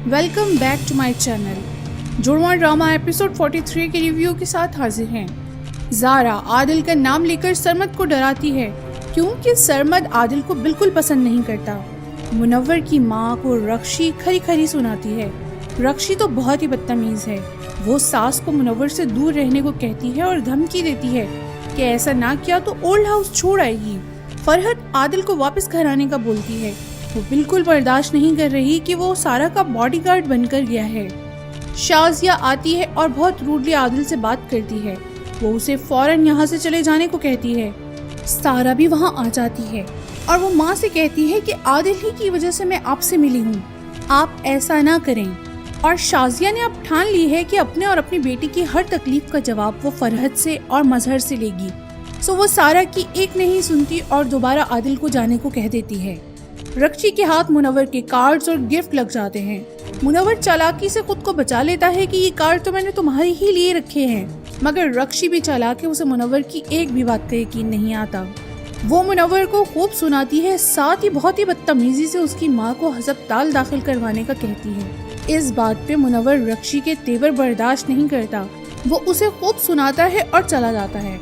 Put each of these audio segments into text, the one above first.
Welcome back to my channel. Judwaa drama episode 43 के review के साथ हाजिर हैं। ज़ारा आदिल का नाम लेकर सरमद को डराती है क्योंकि सरमद आदिल को बिल्कुल पसंद नहीं करता। मुनव्वर की माँ को रक्षी खरी खरी सुनाती है। रक्षी तो बहुत ही बदतमीज है। वो सास को मुनव्वर से दूर रहने को कहती है और धमकी देती है कि ऐसा ना किया तो ओल्ड हाउस छोड़ आएगी। फरहत आदिल को वापस घर आने का बोलती है। वो बिल्कुल बर्दाश्त नहीं कर रही कि वो सारा का बॉडीगार्ड बनकर गया है। शाजिया आती है और बहुत रूडली आदिल से बात करती है। वो उसे फौरन यहाँ से चले जाने को कहती है। सारा भी वहाँ आ जाती है और वो माँ से कहती है कि आदिल ही की वजह से मैं आपसे मिली हूँ, आप ऐसा ना करें। और शाजिया ने अब ठान ली है कि अपने और अपनी बेटी की हर तकलीफ का जवाब वो फरहत से और मजहर से लेगी। सो वो सारा की एक नहीं सुनती और दोबारा आदिल को जाने को कह देती है। रक्षी के हाथ मुनव्वर के कार्ड्स और गिफ्ट लग जाते हैं। मुनव्वर चालाकी से खुद को बचा लेता है कि ये कार्ड तो मैंने तुम्हारे ही लिए रखे हैं, मगर रक्षी भी चालाक है। उसे मुनव्वर की एक भी बात का यकीन नहीं आता। वो मुनव्वर को खूब सुनाती है, साथ ही बहुत ही बदतमीजी से उसकी माँ को अस्पताल दाखिल करवाने का कहती है। इस बात पे मुनव्वर रक्षी के तेवर बर्दाश्त नहीं करता। वो उसे खूब सुनाता है और चला जाता है।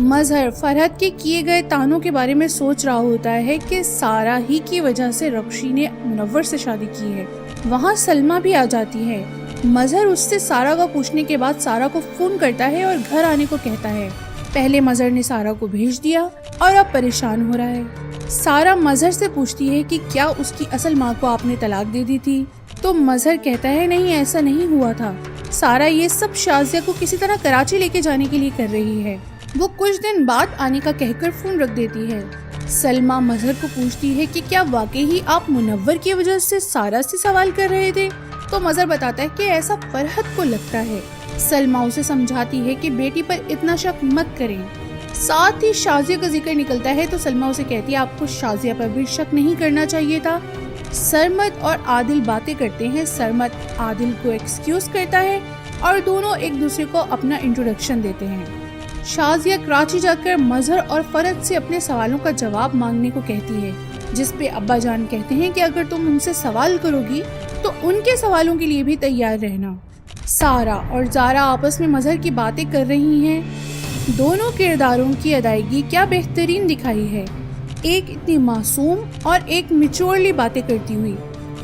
मजहर फरहत के किए गए तानों के बारे में सोच रहा होता है कि सारा ही की वजह से रक्षी ने मुनव्वर से शादी की है। वहाँ सलमा भी आ जाती है। मजहर उससे सारा का पूछने के बाद सारा को फोन करता है और घर आने को कहता है। पहले मजहर ने सारा को भेज दिया और अब परेशान हो रहा है। सारा मजहर से पूछती है कि क्या उसकी असल माँ को आपने तलाक दे दी थी, तो मजहर कहता है नहीं, ऐसा नहीं हुआ था। सारा ये सब शाजिया को किसी तरह कराची लेके जाने के लिए कर रही है। वो कुछ दिन बाद आने का कहकर फोन रख देती है। सलमा मजहर को पूछती है कि क्या वाकई ही आप मुनव्वर की वजह से सारा से सवाल कर रहे थे, तो मजहर बताता है कि ऐसा फरहत को लगता है। सलमा उसे समझाती है कि बेटी पर इतना शक मत करें। साथ ही शाजिया का जिक्र निकलता है तो सलमा उसे कहती है आपको शाजिया पर भी शक नहीं करना चाहिए था। सरमद और आदिल बातें करते हैं। सरमद आदिल को एक्सक्यूज करता है और दोनों एक दूसरे को अपना इंट्रोडक्शन देते हैं। शाजिया कराची जाकर मजहर और फरहत से अपने सवालों का जवाब मांगने को कहती है, जिस पे अब्बा जान कहते हैं कि अगर तुम उनसे सवाल करोगी तो उनके सवालों के लिए भी तैयार रहना। सारा और ज़ारा आपस में मजहर की बातें कर रही हैं। दोनों किरदारों की अदायगी क्या बेहतरीन दिखाई है, एक इतनी मासूम और एक मिचोरली बातें करती हुई।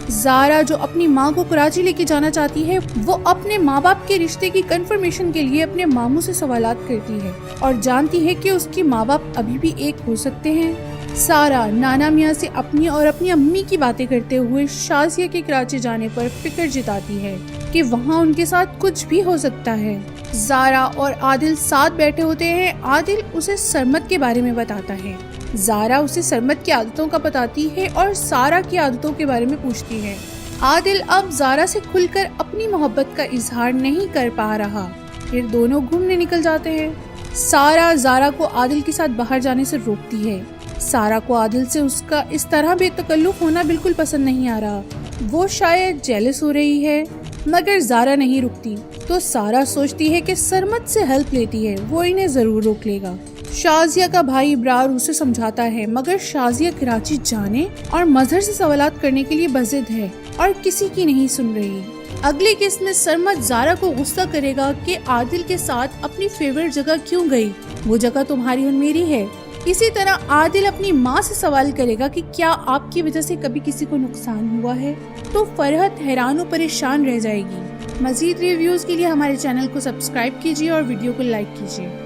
ज़ारा जो अपनी माँ को कराची लेके जाना चाहती है, वो अपने माँ बाप के रिश्ते की कंफर्मेशन के लिए अपने मामू से सवालात करती है और जानती है कि उसकी माँ बाप अभी भी एक हो सकते हैं। सारा नाना मियाँ से अपनी और अपनी अम्मी की बातें करते हुए शाजिया के कराची जाने पर फिक्र जताती है कि वहाँ उनके साथ कुछ भी हो सकता है। ज़ारा और आदिल साथ बैठे होते हैं। आदिल उसे सरमद के बारे में बताता है। ज़ारा उसे सरमद की आदतों का बताती है और सारा की आदतों के बारे में पूछती है। आदिल अब ज़ारा से खुलकर अपनी मोहब्बत का इजहार नहीं कर पा रहा। फिर दोनों घूमने निकल जाते हैं। सारा ज़ारा को आदिल के साथ बाहर जाने से रोकती है। सारा को आदिल से उसका इस तरह बेतकल्लुफ़ होना बिल्कुल पसंद नहीं आ रहा। वो शायद जेलस हो रही है, मगर ज़ारा नहीं रुकती। तो सारा सोचती है कि सरमद से हेल्प लेती है, वो इन्हें ज़रूर रोक लेगा। शाजिया का भाई इब्रार उसे समझाता है, मगर शाजिया कराची जाने और मजहर से सवालात करने के लिए बज़िद है और किसी की नहीं सुन रही। अगले किस्त में सरमद ज़ारा को गुस्सा करेगा कि आदिल के साथ अपनी फेवरेट जगह क्यों गई, वो जगह तुम्हारी और मेरी है। इसी तरह आदिल अपनी माँ से सवाल करेगा कि क्या आपकी वजह से कभी किसी को नुकसान हुआ है, तो फरहत हैरान और परेशान रह जाएगी। मज़ीद रिव्यूज़ के लिए हमारे चैनल को सब्सक्राइब कीजिए और वीडियो को लाइक कीजिए।